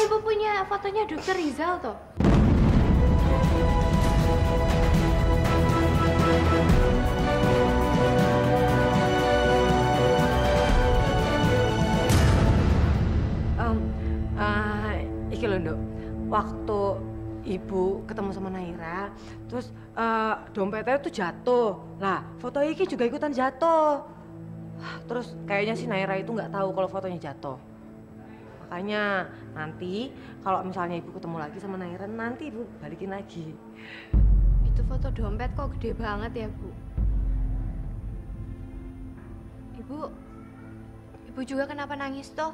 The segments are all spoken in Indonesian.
ibu punya fotonya Dokter Rizal toh? Iki lho, Nduk. Waktu ibu ketemu sama Naira, terus dompetnya tuh jatuh. Lah, foto iki juga ikutan jatuh. Terus kayaknya si Naira itu nggak tahu kalau fotonya jatuh. Makanya nanti kalau misalnya ibu ketemu lagi sama Naira, nanti ibu balikin lagi. Itu foto dompet kok gede banget ya, Bu? Ibu juga kenapa nangis toh?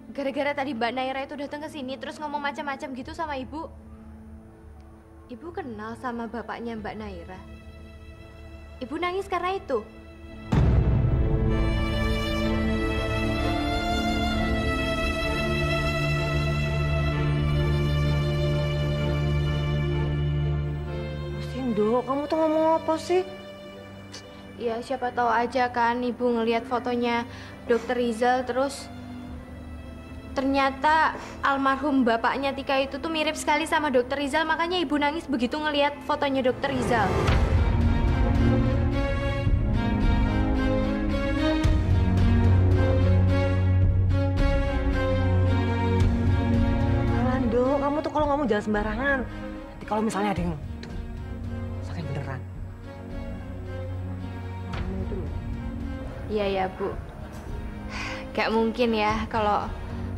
Gara-gara tadi Mbak Naira itu datang ke sini terus ngomong macam-macam gitu sama ibu. Ibu kenal sama bapaknya Mbak Naira. Ibu nangis karena itu. Nduk, kamu tuh ngomong apa sih? Ya siapa tahu aja kan ibu ngelihat fotonya Dokter Rizal terus ternyata almarhum bapaknya Tika itu tuh mirip sekali sama Dokter Rizal, makanya ibu nangis begitu ngelihat fotonya Dokter Rizal. Nduk, kamu tuh kalau ngomong jangan sembarangan. Nanti kalau misalnya ada yang saking beneran. Iya ya, Bu. Gak mungkin ya kalau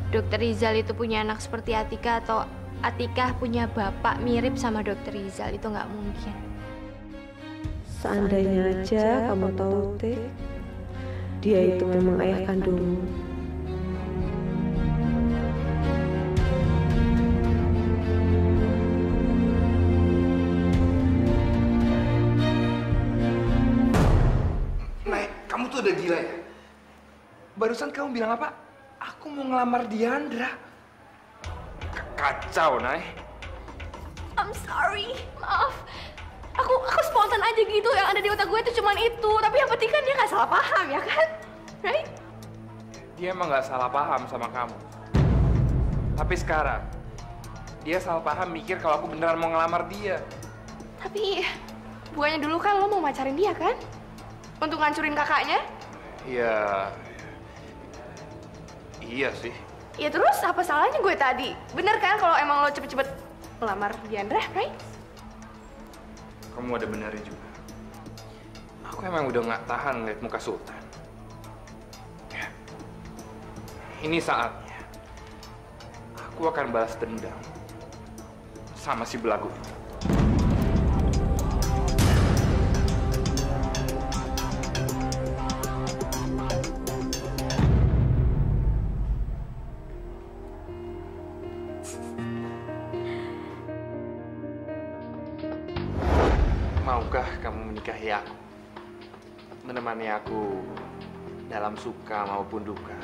Dokter Rizal itu punya anak seperti Atika atau Atika punya bapak mirip sama Dokter Rizal, itu nggak mungkin. Seandainya aja kamu tahu, Tik, dia itu memang ayah kandungmu. Nay, kamu tuh udah gila ya? Barusan kamu bilang apa? Aku mau ngelamar Diandra. Kacau, Nay. I'm sorry, maaf. Aku spontan aja gitu, yang ada di otak gue itu cuman itu. Tapi yang penting kan dia nggak salah paham, ya kan? Right? Dia emang nggak salah paham sama kamu. Tapi sekarang, dia salah paham mikir kalau aku beneran mau ngelamar dia. Tapi bukannya dulu kan lo mau macarin dia kan? Untuk ngancurin kakaknya? Iya sih. Ya terus apa salahnya gue tadi? Bener kan kalau emang lo cepet-cepet melamar Diandra, right? Kamu ada benarnya juga. Aku emang udah nggak tahan ngeliat muka Sultan. Ya. Ini saatnya. Aku akan balas dendam sama si belagu itu. Maukah kamu menikahi aku? Menemani aku dalam suka maupun duka.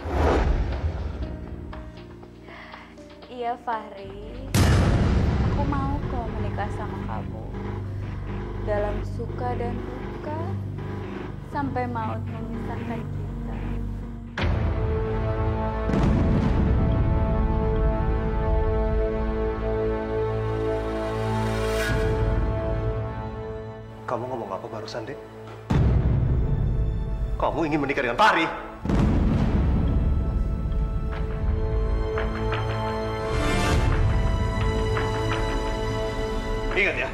Iya, Fahri. Aku mau kok menikah sama kamu. Dalam suka dan duka, sampai maut memisahkan kita. Kamu ngomong apa barusan, Dek? Kamu ingin menikah dengan Fahri? Ingat ya,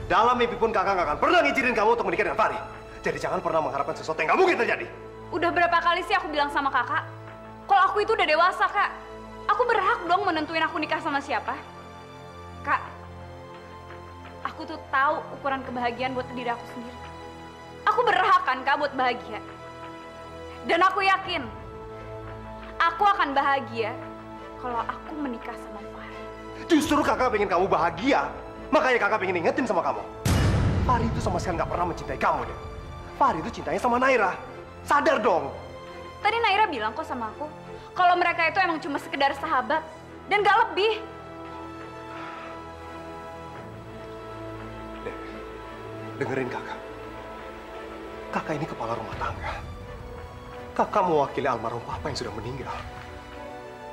dalam mimpi pun kakak nggak akan pernah ngizinin kamu untuk menikah dengan Fahri. Jadi jangan pernah mengharapkan sesuatu yang nggak mungkin terjadi. Udah berapa kali sih aku bilang sama kakak, kalau aku itu udah dewasa, Kak. Aku berhak dong menentuin aku nikah sama siapa. Kak, aku tuh tahu ukuran kebahagiaan buat diri aku sendiri. Aku berhak kan, Kak, buat bahagia. Dan aku yakin, aku akan bahagia kalau aku menikah sama Fahri. Justru kakak pengen kamu bahagia, makanya kakak pengen ingetin sama kamu. Fahri itu sama sekali nggak pernah mencintai kamu, deh. Fahri itu cintanya sama Naira. Sadar dong. Tadi Naira bilang kok sama aku, kalau mereka itu emang cuma sekedar sahabat dan gak lebih. Dek, dengerin kakak. Kakak ini kepala rumah tangga. Kakak mewakili almarhum papa yang sudah meninggal.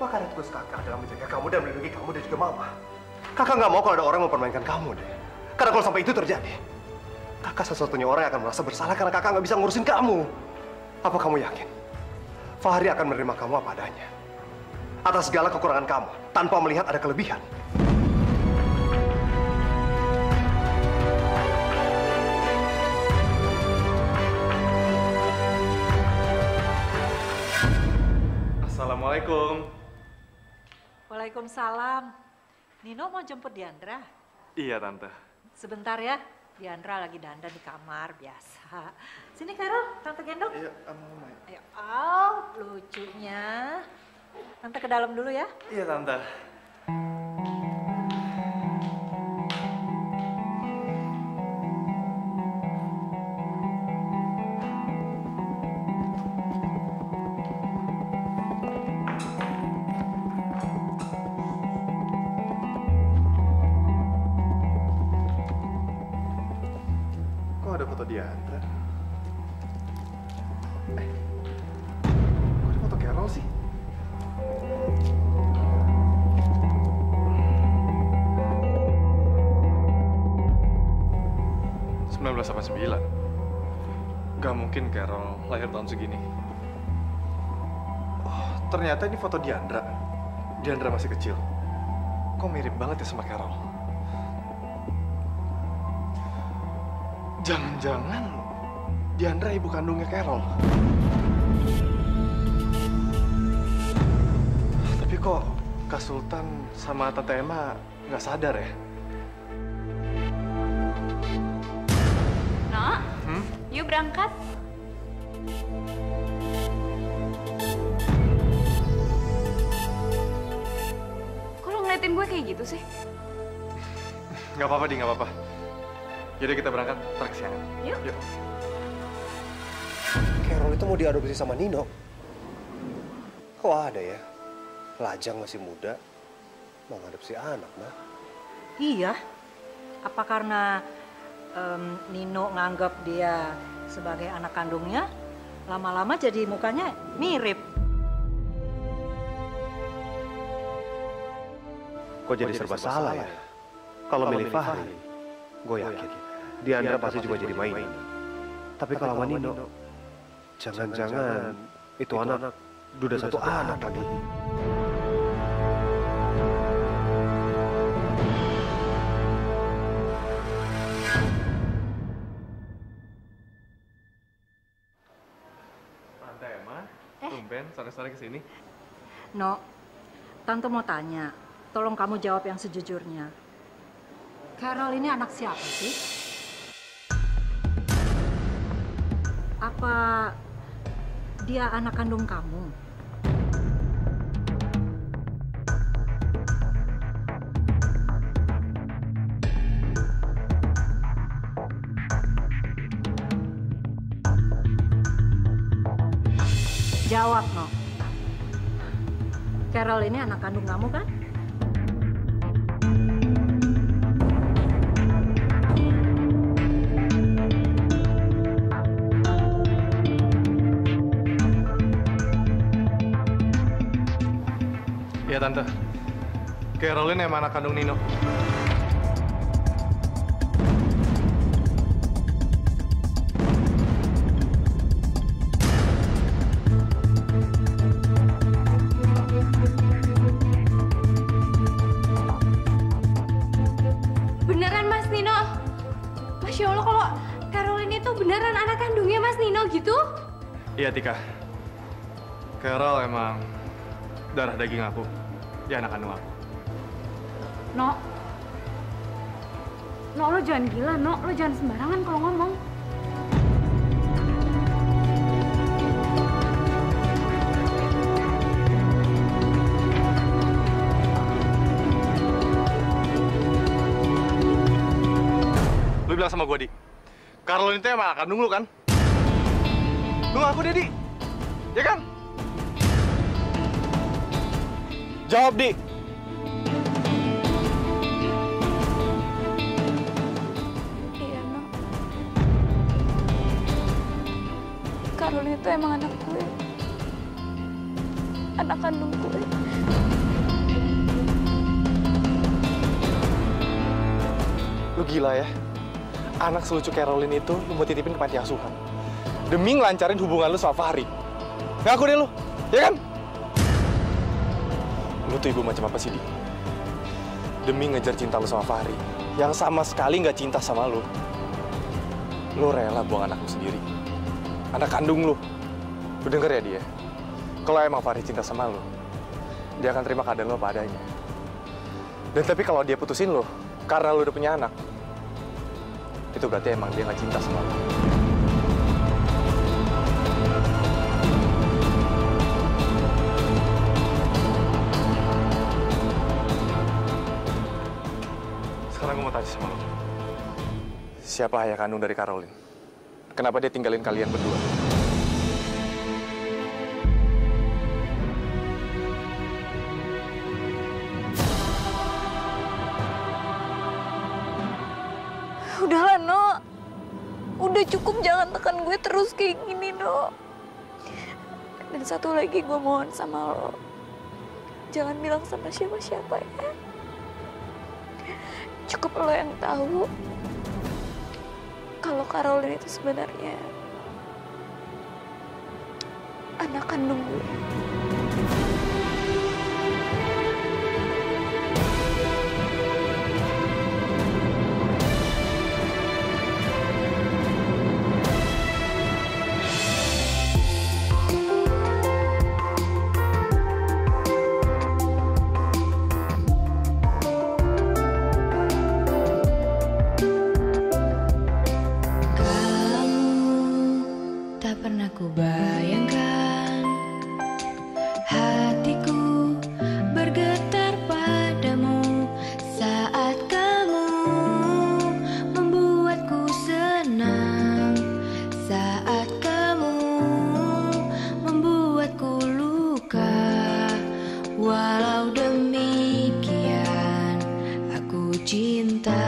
Maka ada tugas kakak adalah menjaga kamu dan melindungi kamu dan juga mama. Kakak nggak mau kalau ada orang mempermainkan kamu deh. Karena kalau sampai itu terjadi, kakak satu-satunya orang yang akan merasa bersalah karena kakak nggak bisa ngurusin kamu. Apa kamu yakin Fahri akan menerima kamu apa adanya? Atas segala kekurangan kamu, tanpa melihat ada kelebihan. Assalamualaikum. Waalaikumsalam. Nino mau jemput Diandra? Iya, Tante. Sebentar ya, Diandra lagi dandan di kamar biasa. Sini Carol, Tante gendong. Iya, Ayo, oh, lucunya. Tante ke dalam dulu ya. Iya, Tante. Kok ada foto Diandra? Kok ada foto Carol sih? Gak mungkin Carol lahir tahun segini. Oh, ternyata ini foto Diandra. Diandra masih kecil. Kok mirip banget ya sama Carol? Jangan-jangan Diandra ibu kandungnya Carol. Tapi kok Kak Sultan sama Tante Emma nggak sadar ya? Nak, yuk berangkat. Kok lo ngeliatin gue kayak gitu sih? Nggak apa-apa, Di, nggak apa-apa. Yaudah kita berangkat, ntar kesiangan. Yuk. Carol itu mau diadopsi sama Nino. Kok ada ya? Lajang masih muda, mau ngadopsi anak, mah. Iya. Apa karena Nino nganggap dia sebagai anak kandungnya, lama-lama jadi mukanya mirip. Kok jadi serba salah ya? Kalau milih Fahri, gue yakin Diandra pasti juga jadi main. Tapi kalau sama Nino, jangan-jangan itu anak duda satu anak lagi. Tante Emma, tumben sore-sore kesini. No, Tante mau tanya, tolong kamu jawab yang sejujurnya. Carol ini anak siapa sih? Apa dia anak kandung kamu? Jawab, No. Carol ini anak kandung kamu kan? Iya, Tante. Caroline emang anak kandung Nino. Beneran Mas Nino? Masya Allah, kalau Caroline itu beneran anak kandungnya Mas Nino gitu? Iya, Tika. Carol emang darah daging aku. Dia anak kandung aku. No, lo jangan gila, No. Lo jangan sembarangan kalau ngomong. Lu bilang sama gue, Di. Caroline itu emang anak kandung lu kan? Lu ngaku deh, Di. Ya kan? Jawab, Di. Iya, No. Caroline itu emang anak gue. anak kandung gue. Lu gila ya? Anak selucu Caroline itu lu mau titipin ke panti asuhan. Demi ngelancarin hubungan lu sama Fahri. Ngaku deh lu, ya kan? Lu tuh ibu macam apa sih, Di? Demi ngejar cinta lu sama Fahri, yang sama sekali nggak cinta sama lu. Lu rela buang anak lu sendiri. Anak kandung lu. Lu denger ya, dia? Kalau emang Fahri cinta sama lu, dia akan terima keadaan lu apa adanya. Dan tapi kalau dia putusin lu, karena lu udah punya anak, itu berarti emang dia nggak cinta sama lu. Sekarang gue mau tanya sama lu. Siapa ayah kandung dari Caroline? Kenapa dia tinggalin kalian berdua? Udahlah, No. Udah cukup, jangan tekan gue terus kayak gini, No. Dan satu lagi gue mohon sama lo. Jangan bilang sama siapa-siapa ya. Cukup lo yang tahu kalau Caroline itu sebenarnya anak kandung gue. Kubayangkan hatiku bergetar padamu saat kamu membuatku senang, saat kamu membuatku luka. Walau demikian aku cinta.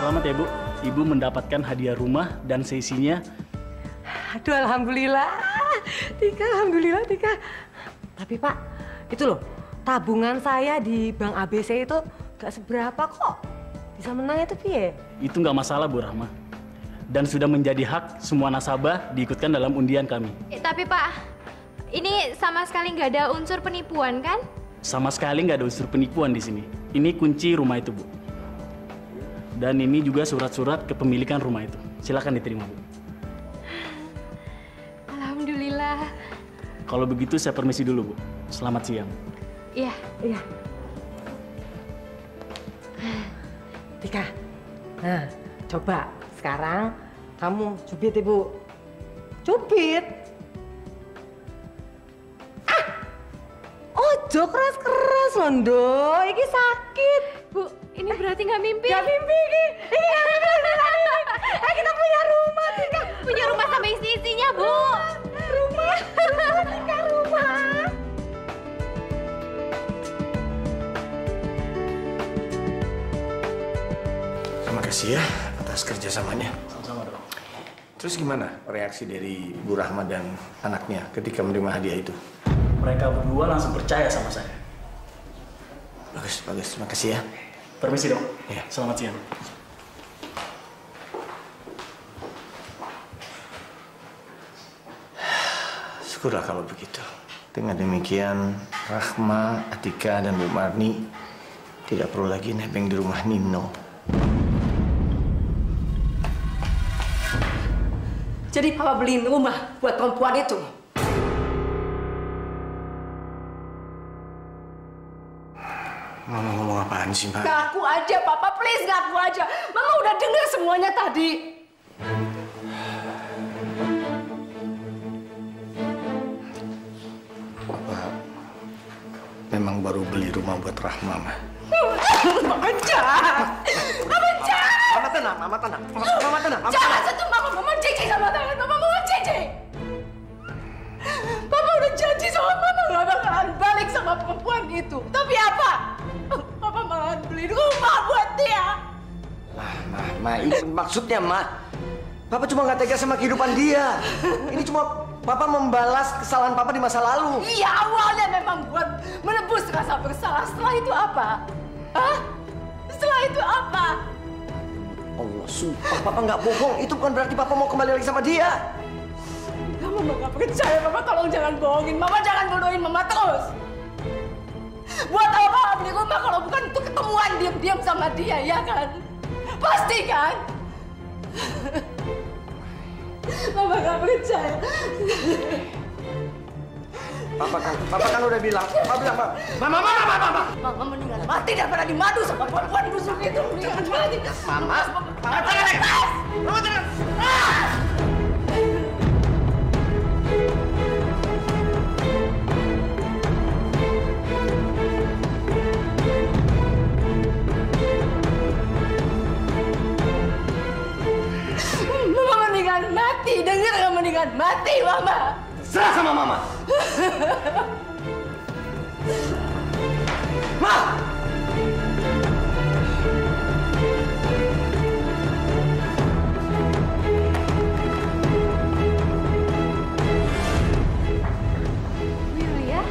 Selamat ya Bu, Ibu mendapatkan hadiah rumah dan seisinya. Aduh, alhamdulillah. Alhamdulillah, Tika. Tapi Pak, itu loh, tabungan saya di Bank ABC itu gak seberapa kok. Bisa menang itu piye? Itu nggak masalah Bu Rahma. Dan sudah menjadi hak semua nasabah diikutkan dalam undian kami. Tapi Pak, ini sama sekali nggak ada unsur penipuan kan? Sama sekali nggak ada unsur penipuan di sini. Ini kunci rumah itu Bu. Dan ini juga surat-surat kepemilikan rumah itu. Silakan diterima Bu. Alhamdulillah. Kalau begitu saya permisi dulu Bu. Selamat siang. Iya. Iya. Tika, nah coba sekarang kamu cubit Ibu. Cubit. Ojo keras-keras loh, Ndo. Ini sakit. Bu, ini berarti nggak mimpi? Gak mimpi ini. Ini gak mimpi. Kita punya rumah, Tika. Punya rumah sama isi-isinya, Bu. Rumah, Tika, rumah. Terima kasih ya atas kerjasamanya. Sama-sama dong. Terus gimana reaksi dari Bu Rahma dan anaknya ketika menerima hadiah itu? Mereka berdua langsung percaya sama saya. Bagus, bagus. Terima kasih ya. Permisi dong. Iya. Selamat siang. Syukurlah kalau begitu. Dengan demikian, Rahma, Atika, dan Bu Marni tidak perlu lagi nebeng di rumah Nino. Jadi Papa beliin rumah buat perempuan itu. Mama ngomong apaan sih, Mbak? Ngaku aja, Papa, please ngaku aja. Mama udah dengar semuanya tadi. Papa memang baru beli rumah buat Rahma, Ma. Mama jahat. Mama jahat. Mama tenang, Mama tenang. Mama tenang. Jangan sentuh Mama. Mama jijik sama tangan Mama. Mama jijik. Papa udah janji sama Mama gak bakalan balik sama perempuan itu. Tapi apa? Papa malah beli rumah buat dia. Ma, ini maksudnya, Ma. Papa cuma nggak tega sama kehidupan dia. Ini cuma Papa membalas kesalahan Papa di masa lalu. Iya, awalnya memang buat menebus rasa bersalah. Setelah itu apa? Hah? Setelah itu apa? Allah, sumpah Papa nggak bohong. Itu bukan berarti Papa mau kembali lagi sama dia. Mama nggak percaya. Mama tolong jangan bohongin. Mama jangan bodohin Mama terus. Buat apa beli rumah kalau bukan untuk ketemuan diam-diam sama dia, ya kan? Pasti kan? Mama nggak percaya. Papa kan udah bilang. Papa bilang, Mama. Mama mendingan mati daripada dimadu sama perempuan busuk itu. Mendingan mati. Mama tenang. Mama tenang. Mama mendingan mati. Dengar nggak, mendingan mati, Mama. Serah sama Mama. Ma! Yulia?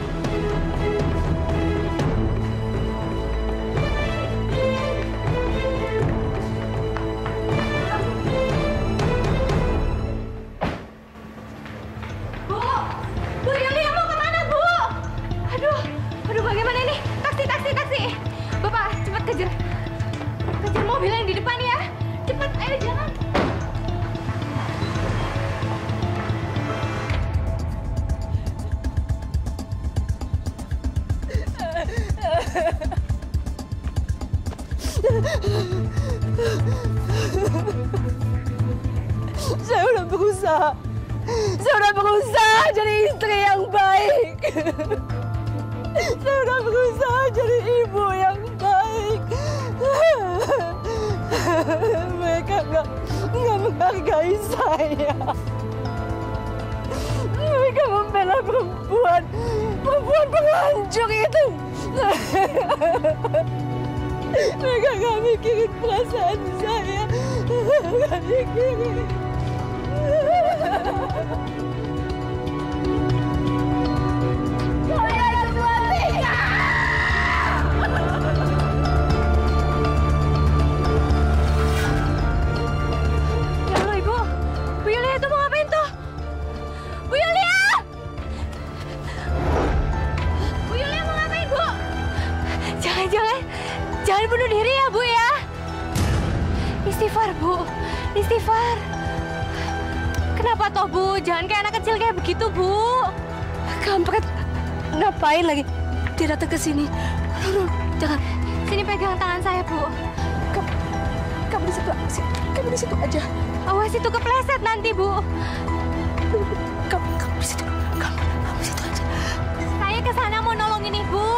Bu Yulia mau kemana, Bu? Aduh, bagaimana ini? Taksi. Bapak, cepat kejar mobil yang di depan ya. Cepat, ayo jalan. Saya udah berusaha jadi istri yang baik. Saya udah berusaha jadi ibu yang baik. Mereka nggak menghargai saya. Mereka membela perempuan penghancur itu. Mereka nggak mikirin perasaan saya. Nggak mikirin. Jangan bunuh diri ya, Bu ya. Istighfar, Bu. Istighfar. Kenapa toh, Bu? Jangan kayak anak kecil kayak begitu, Bu. Kampret. Ngapain lagi? Dia datang ke sini. Jangan. Sini pegang tangan saya, Bu. Kamu di situ aja. Awas itu kepleset nanti, Bu. Kamu di situ. Kamu di situ aja. Saya ke sana mau nolongin Ibu.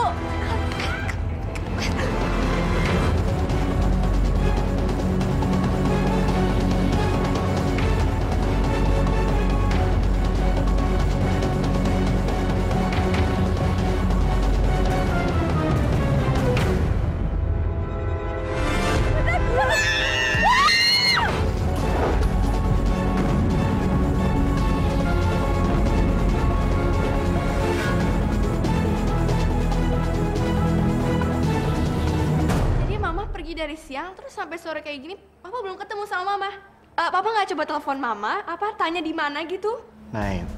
Dari siang terus sampai sore kayak gini, Papa belum ketemu sama Mama. Papa nggak coba telepon Mama? Apa tanya di mana gitu? Naim,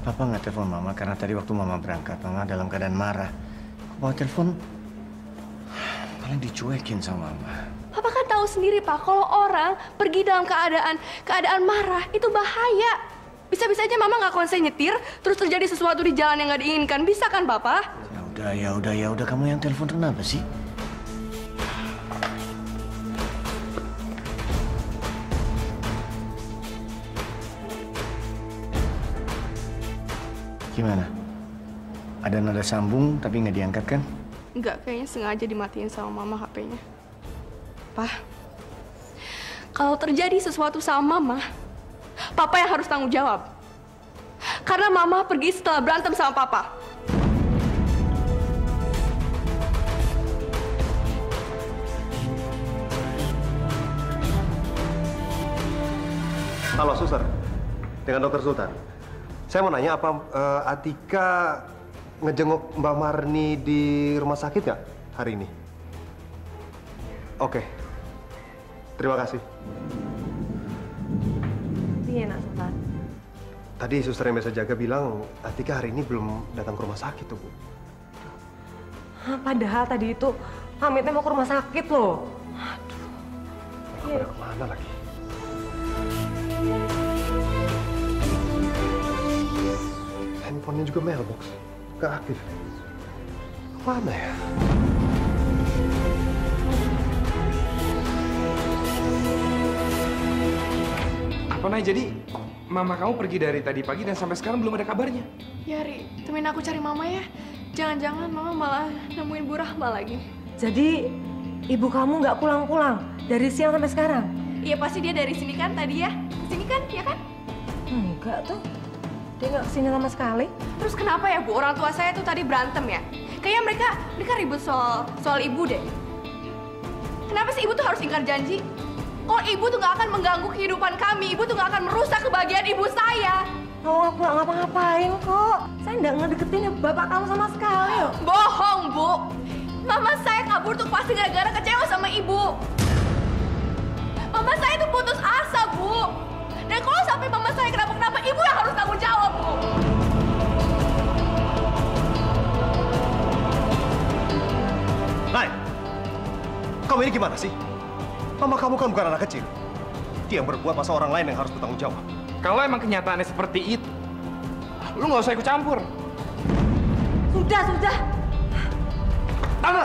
Papa nggak telepon Mama karena tadi waktu Mama berangkat, Mama dalam keadaan marah. Mau telepon, paling dicuekin sama Mama. Papa kan tahu tahu sendiri Pak, kalau orang pergi dalam keadaan marah itu bahaya. Bisa-bisa aja Mama nggak konsen nyetir, terus terjadi sesuatu di jalan yang nggak diinginkan. Bisa kan Papa? Ya udah, kamu yang telepon kenapa sih? Gimana? Ada nada sambung tapi nggak diangkat kan? Enggak, kayaknya sengaja dimatiin sama Mama HP-nya. Pak, kalau terjadi sesuatu sama Mama, Papa yang harus tanggung jawab. Karena Mama pergi setelah berantem sama Papa. Halo, Suster. Dengan Dokter Sultan. Saya mau nanya, apa Atika ngejenguk Mbak Marni di rumah sakit nggak hari ini? Oke. Terima kasih. Iya, Nak Sultan. Tadi suster yang biasa jaga bilang Atika hari ini belum datang ke rumah sakit tuh, Bu. Padahal tadi itu pamitnya mau ke rumah sakit loh. Aduh. Udah kemana lagi? Handphonenya juga mailbox, gak aktif. Kemana ya? Apa Nay, jadi mama kamu pergi dari tadi pagi dan sampai sekarang belum ada kabarnya? Ya, Ri, temenin aku cari Mama ya. Jangan-jangan Mama malah nemuin Bu Rahma lagi. Jadi ibu kamu nggak pulang-pulang dari siang sampai sekarang? Iya, pasti dia dari sini kan tadi ya? Kesini kan, ya kan? Enggak tuh. Dia nggak kesini sama sekali. Terus kenapa ya, Bu? Orang tua saya tuh tadi berantem ya? Kayaknya mereka ribut soal ibu deh. Kenapa sih ibu tuh harus ingkar janji? Kalau ibu tuh nggak akan mengganggu kehidupan kami, ibu tuh nggak akan merusak kebahagiaan ibu saya. Oh, aku nggak ngapa-ngapain kok. Saya nggak ngedeketin bapak kamu sama sekali. Bohong, Bu. Mama saya kabur tuh pasti gara-gara kecewa sama ibu. Mama saya tuh putus asa, Bu. Dan kalau sampai mama saya kenapa-kenapa, ibu yang harus tanggung jawab, Bu. Nay, kamu ini gimana sih? Mama kamu kan bukan anak kecil. Dia yang berbuat, masa orang lain yang harus bertanggung jawab. Kalau emang kenyataannya seperti itu, lu nggak usah ikut campur. Sudah. Tante,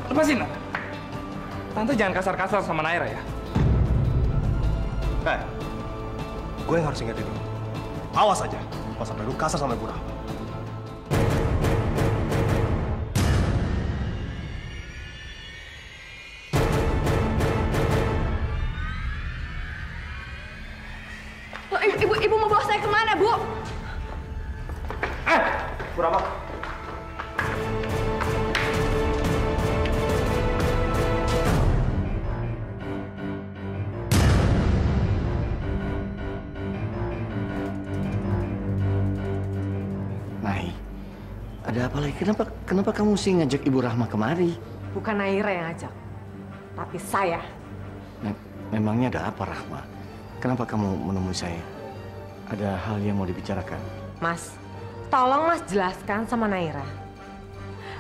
lepasin. Tante jangan kasar-kasar sama Naira ya. Gue yang harus ingetin lu. Awas aja, kalau sampai lu kasar sama Bu Rahma. Ibu mau bawa saya kemana, Bu? Bu Rahma. Nay, ada apa lagi? Kenapa kamu mesti ngajak Ibu Rahma kemari? Bukan Naira yang ngajak, tapi saya. Memangnya ada apa, Rahma? Kenapa kamu menemui saya? Ada hal yang mau dibicarakan? Mas, tolong Mas jelaskan sama Naira.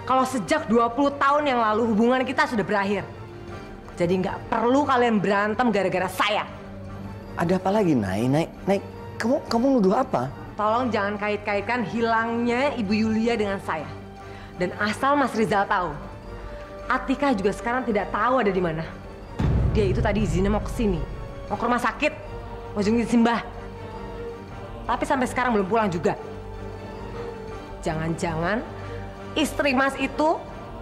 Kalau sejak 20 tahun yang lalu hubungan kita sudah berakhir. Jadi nggak perlu kalian berantem gara-gara saya. Ada apa lagi, Nay? Kamu nuduh apa? Tolong jangan kait-kaitkan hilangnya Ibu Yulia dengan saya. Dan asal Mas Rizal tahu, Atika juga sekarang tidak tahu ada di mana. Dia itu tadi izinnya mau ke sini, mau ke rumah sakit, mau jenguk Simbah. Tapi sampai sekarang belum pulang juga. Jangan-jangan istri Mas itu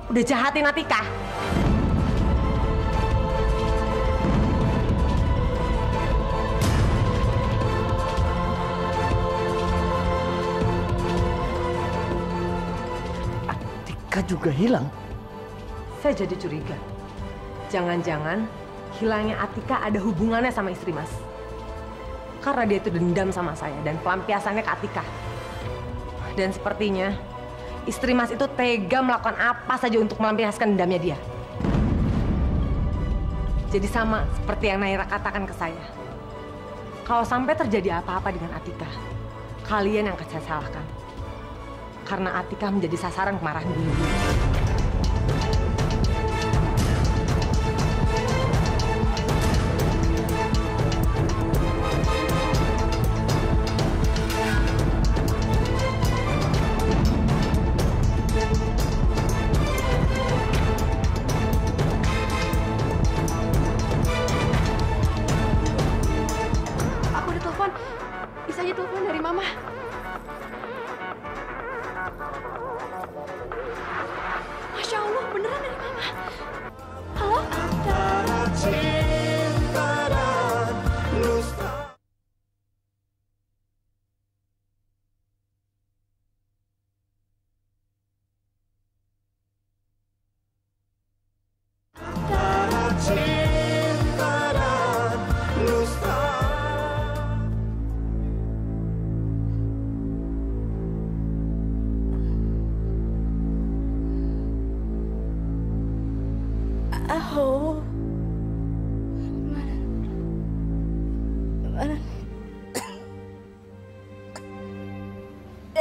udah jahatin Atika. Atika juga hilang? Saya jadi curiga. Jangan-jangan hilangnya Atika ada hubungannya sama istri Mas. Karena dia itu dendam sama saya dan pelampiasannya ke Atika. Dan sepertinya istri Mas itu tega melakukan apa saja untuk melampiaskan dendamnya dia. Jadi sama seperti yang Naira katakan ke saya. Kalau sampai terjadi apa-apa dengan Atika, kalian yang akan saya salahkan. Karena Atika menjadi sasaran kemarahan dulu.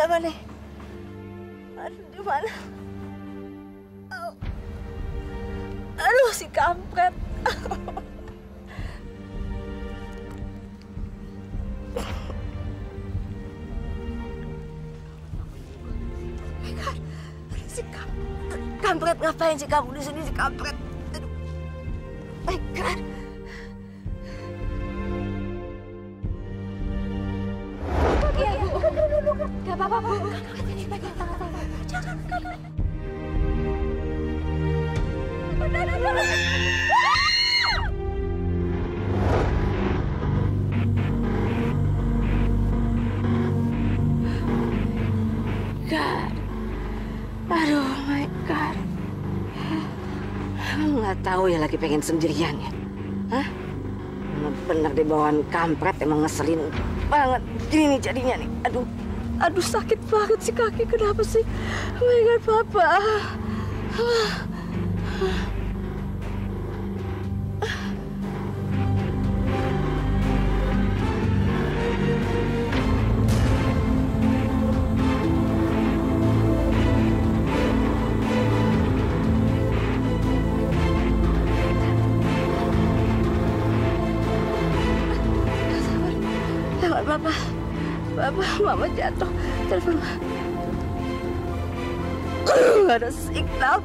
Mama nih. Aduh, di mana? Aduh, si kampret. Si kampret, ngapain sih kamu di sini, si kampret? Aduh, my God. Iya, Bu. Gak apa-apa, Bu. Ini pegang tangan saya. Jangan. God. Aduh, my God. Kamu nggak tahu ya lagi pengen sendirian ya? Hah? Bener deh bawaan kampret, emang ngeselin banget. Ini jadinya nih. Aduh sakit banget sih kaki. Kenapa sih? Oh my God, Papa. Bapak, Mama jatuh. Telepon. Nggak ada signal.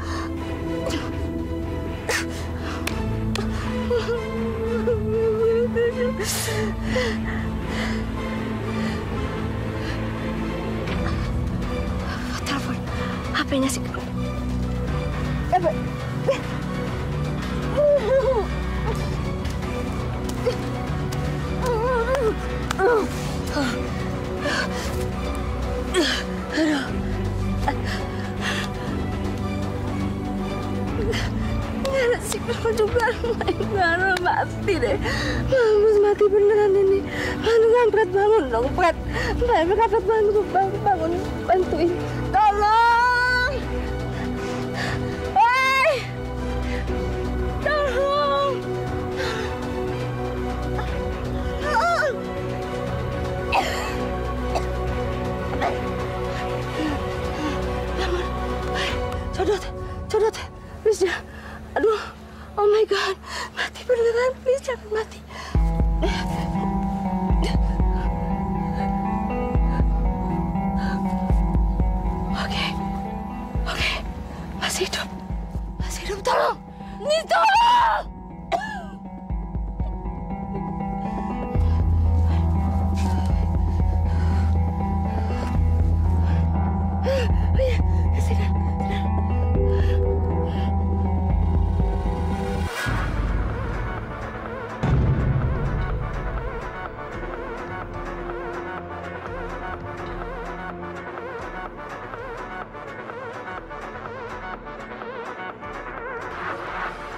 Telepon. HP-nya sih. Nggak ada signal juga. Nggak mati deh. Mampus mati beneran ini. Aduh, kampret, bangun dong, Pret. Kampret, bangun, bantuin. Tolong. Hei. Tolong. Codot, please ya. Aduh, oh my God, mati beneran, please jangan mati. Oke, masih hidup, tolong, nih tolong.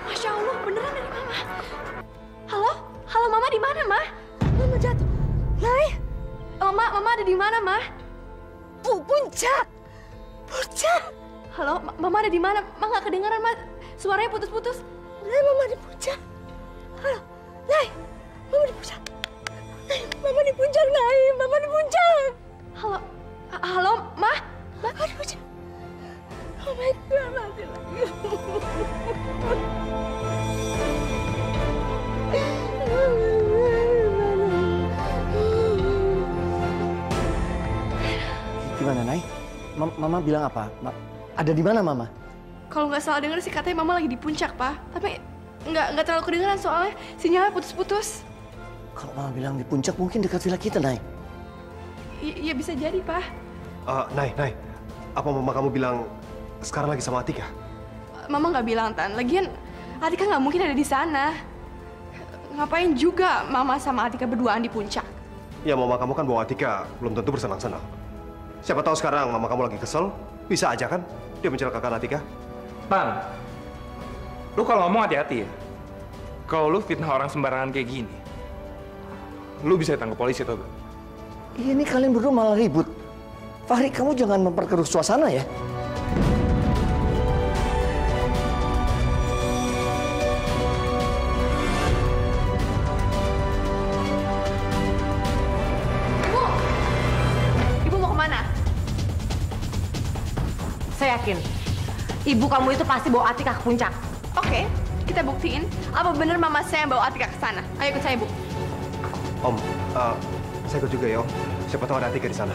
Masya Allah, beneran dari Mama. Halo, Mama di mana, Ma? Mama jatuh. Nay, Mama ada di mana, Ma? Puncak. Halo, Mama ada di mana? Ma nggak kedengaran, Ma. Suaranya putus-putus. Nay, Mama di puncak. Halo, Nay, Mama di puncak. Nay, Mama di puncak, Nay, Mama di puncak. Halo, Ma? Mama di puncak. Oh my God, mati lagi. Gimana, Nay? Mama bilang apa? Ada di mana, Mama? Kalau nggak salah dengar sih katanya Mama lagi di puncak, Pak. Tapi nggak terlalu kedengeran soalnya sinyalnya putus-putus. Kalau Mama bilang di puncak, mungkin dekat villa kita, Nay. Iya bisa jadi, Pak. Nay, apa Mama kamu bilang sekarang lagi sama Atika? Mama nggak bilang, Tan. Lagian Atika nggak mungkin ada di sana. Ngapain juga Mama sama Atika berduaan di puncak? Ya, Mama kamu kan bawa Atika belum tentu bersenang-senang. Siapa tahu sekarang Mama kamu lagi kesel, bisa aja kan dia mencelakakan Atika. Tan, lu kalau ngomong hati-hati ya. Kalau lu fitnah orang sembarangan kayak gini, lu bisa ditangkap polisi atau enggak? Ini kalian berdua malah ribut. Fahri, kamu jangan memperkeruh suasana ya. Ibu mau kemana? saya yakin ibu kamu itu pasti bawa Atika ke puncak. Oke, kita buktiin apa bener mama saya yang bawa Atika ke sana. Ayo ikut saya, Bu. Om, saya ikut juga ya, Om. Siapa tahu ada Atika di sana.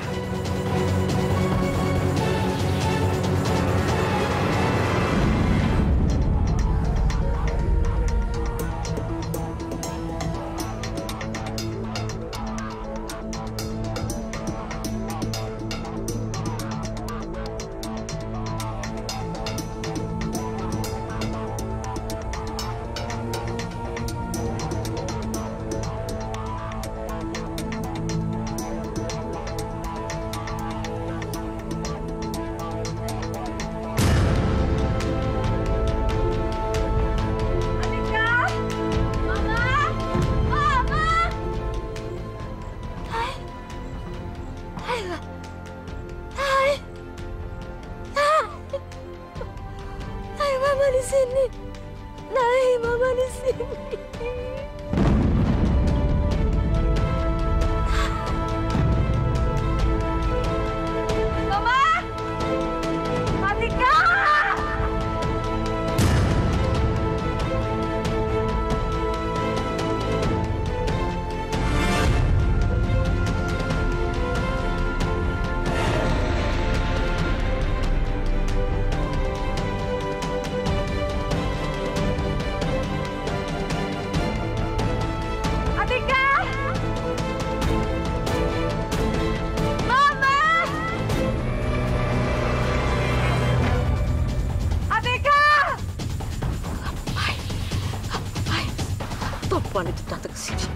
Perempuan itu datang ke sini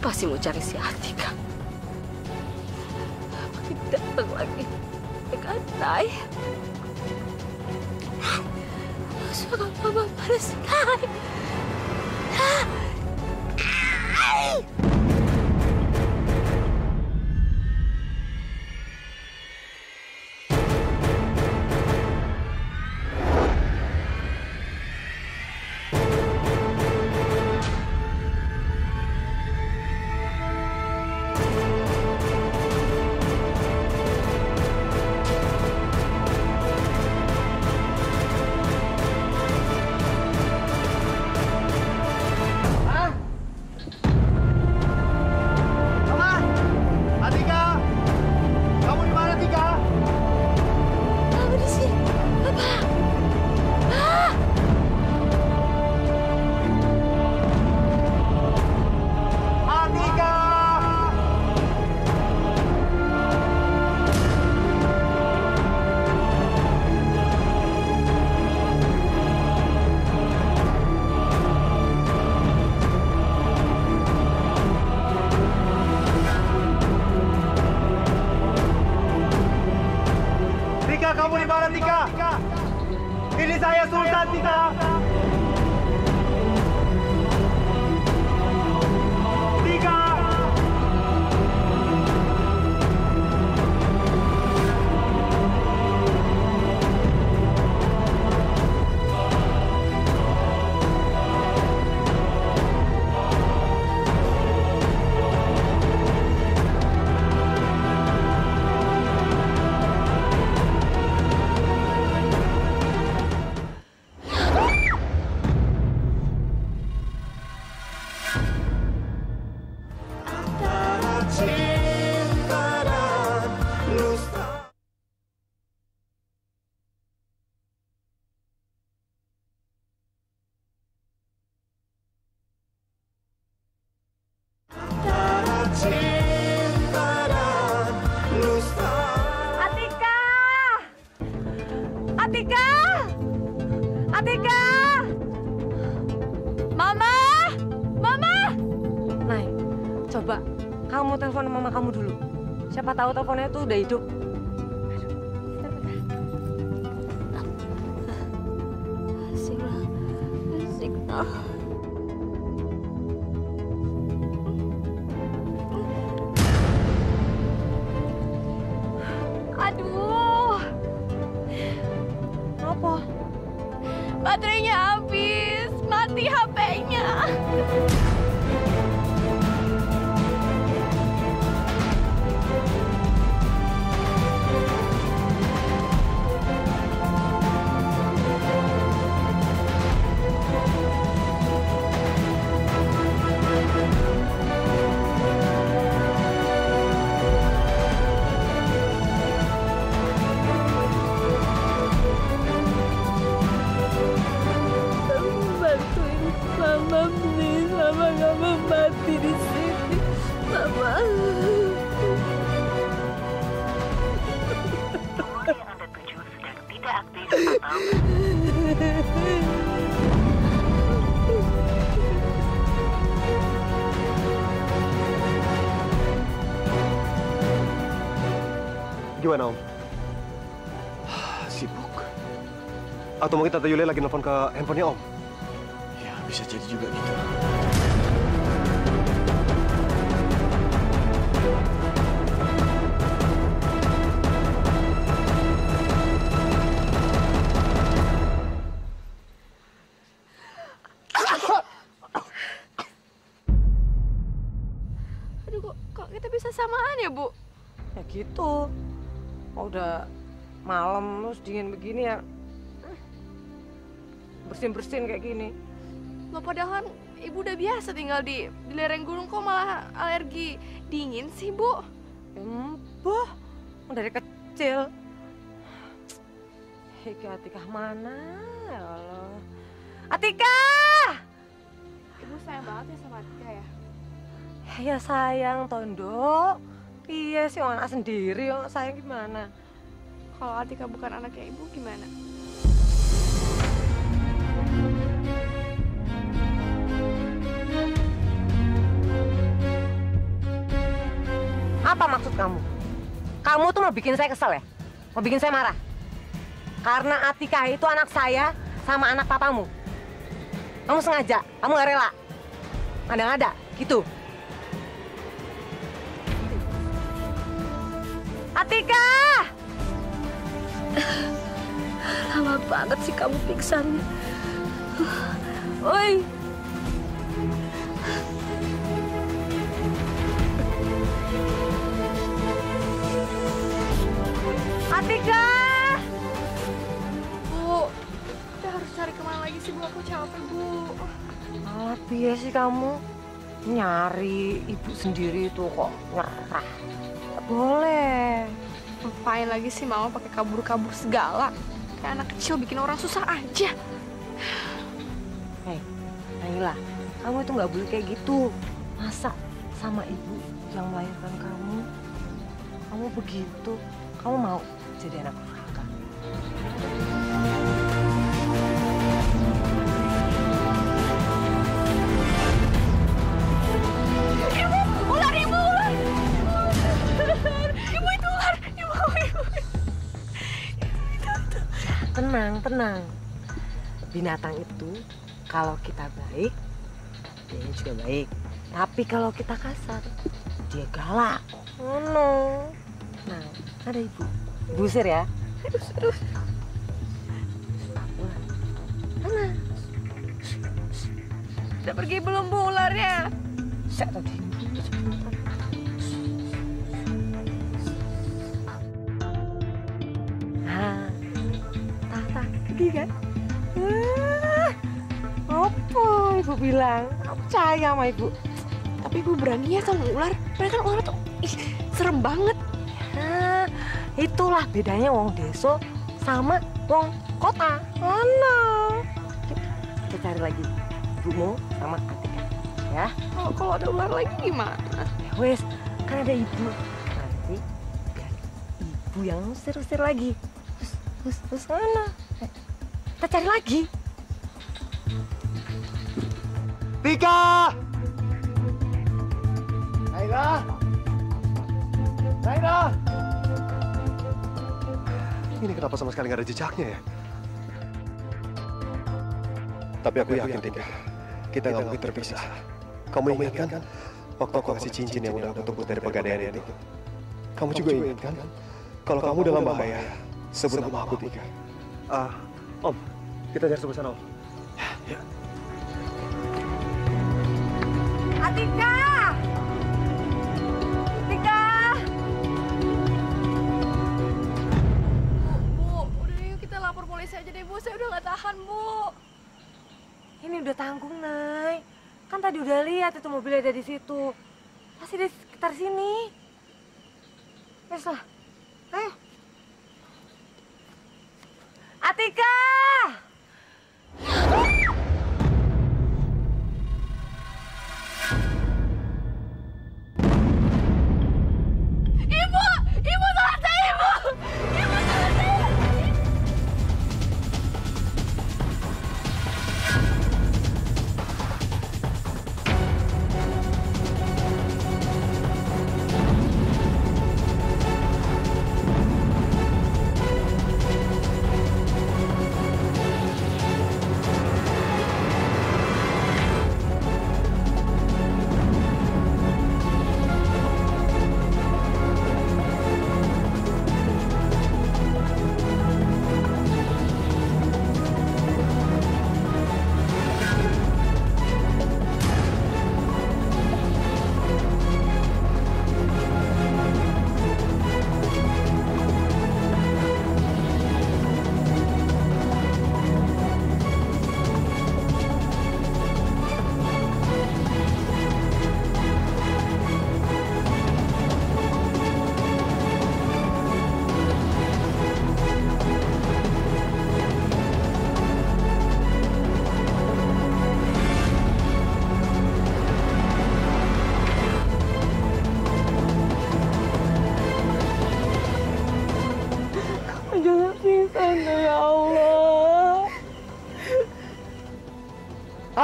pasti mau cari si Atika. Datang lagi dengan Nay. Suara mama panas Nay. Kamu di mana, Tika? Ini saya Sultan, Tika. Tika! Atika! Atika! Mama! Mama! Nay, coba kamu telepon mama kamu dulu. Siapa tahu teleponnya tuh udah hidup. Signal. Aduh. Apa? Baterainya habis. Mati HP-nya. mati di sini, Mama. Nomor yang Anda tuju sedang tidak aktif atau Gimana, Om? Sibuk. Atau mungkin Tante Yulia lagi nelfon ke handphonenya Om? Ya, bisa jadi juga gitu. Aduh, kok kita bisa samaan ya, Bu? Ya gitu. Udah malam terus dingin begini ya. Bersin-bersin kayak gini. Loh, padahal kan Ibu udah biasa tinggal di lereng gunung, kok malah alergi dingin sih, Bu? Empuh, dari kecil. Hei, Atika mana? Ya Allah. Atika! Ibu sayang banget ya sama Atika ya? Ya sayang, Tondo. Iya sih, anak sendiri, sayang gimana? Kalau Atika bukan anaknya Ibu gimana? Apa maksud kamu? Kamu tuh mau bikin saya kesel ya? Mau bikin saya marah? Karena Atika itu anak saya sama anak papamu. Kamu sengaja, kamu gak rela. Ngada-ngada, gitu. Atika! Lama banget sih kamu pingsannya. Oi. Atika! Bu, kita harus cari kemana lagi sih, Bu? Aku capek, Bu. Apa ya sih kamu? Nyari ibu sendiri tuh kok nyerah. Boleh. Ngapain lagi sih Mama pakai kabur-kabur segala? Kayak anak kecil bikin orang susah aja. Hei, Naila, kamu itu nggak boleh kayak gitu. Masa sama ibu yang melahirkan kamu begitu? Kamu mau jadi anak durhaka? Ibu, ular, Ibu, ular! Ibu itu ular! Ibu. Tenang. Binatang itu kalau kita baik, dia juga baik. Tapi kalau kita kasar, dia galak. Oh no. Nah, ada ibu. Busir ya. Aduh. Mana? Udah pergi belum, Bu, ularnya? Saya tadi. Nah, Tata, pergi kan? Apa ibu bilang? Aku percaya sama ibu. Tapi Ibu berani ya sama ular? Padahal kan ular tuh serem banget. Nah, itulah bedanya wong deso sama wong kota. Mana? Kita cari lagi ibumu sama Atika, ya. Kalau ada ular lagi gimana? Ya wes, kan ada ibu. Nanti biar ibu yang usir-usir lagi. Terus mana? Kita cari lagi. Tika! Naila! Ini kenapa sama sekali nggak ada jejaknya ya? Tapi aku yakin, Tika, kita nggak mungkin terpisah. Kamu ingat kan? Waktu aku kasih cincin yang udah aku tebus dari pegadaian itu. Kamu juga ingat kan? Kalau kamu dalam bahaya, sebut nama aku, Tika. Om, kita cari sebelah sana, Om. Ya. Atika! Bu, udah yuk kita lapor polisi aja deh, Bu. Saya udah nggak tahan, Bu. Ini udah tanggung, Nay. Kan tadi udah lihat itu mobilnya ada di situ. Pasti di sekitar sini. Wes lah. Ayo. Atika!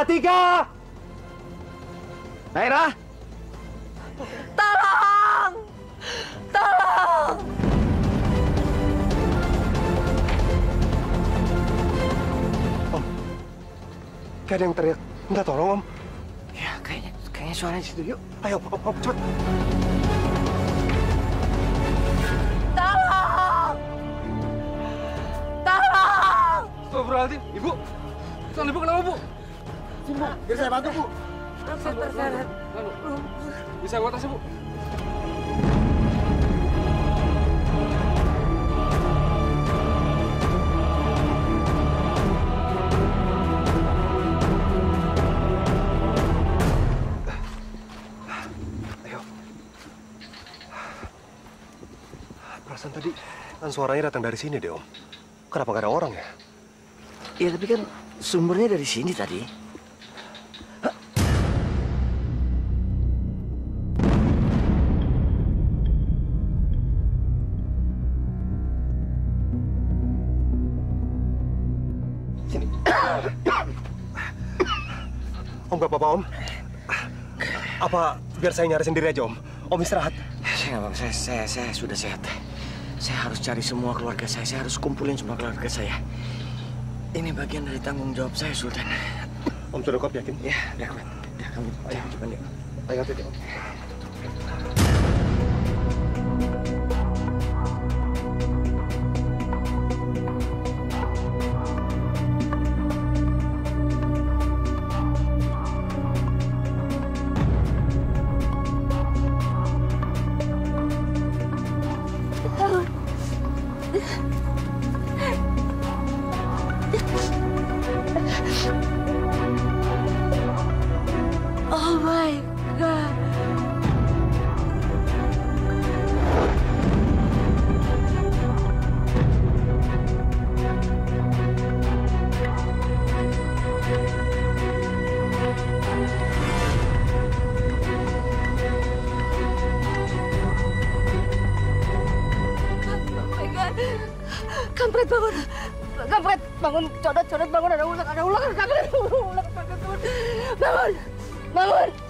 Atika! Naira! Tolong! Tolong! Om, kayak ada yang teriak. Minta tolong, Om. Ya, kayaknya suaranya situ. Yuk. Ayo, Om, cepet. Tolong! Tolong! Astagfirullahaladzim, Ibu. Tuan Ibu kenapa, Bu? Bu, biar saya bantu, Bu. Terseret. Bisa aku atasnya, Bu? Ayo. Perasaan tadi kan suaranya datang dari sini deh, Om. Kenapa nggak ada orang ya? Ya, tapi kan sumbernya dari sini tadi. Sini. Om, nggak apa-apa, Om. Apa biar saya nyari sendiri aja, Om? Om istirahat. Saya nggak apa-apa, saya sudah sehat. Saya harus cari semua keluarga saya harus kumpulin semua keluarga saya. Ini bagian dari tanggung jawab saya, Sultan. Om sudah kuat, yakin? Ya, kuat. Ya, kamu ayo cepat yuk. Ayo, hati, Om. Oh my God. Oh my God. Kampret bangun. Kampret bangun. Codot bangun. Ada ular. Kampret. Ular. Bangun. Bangun.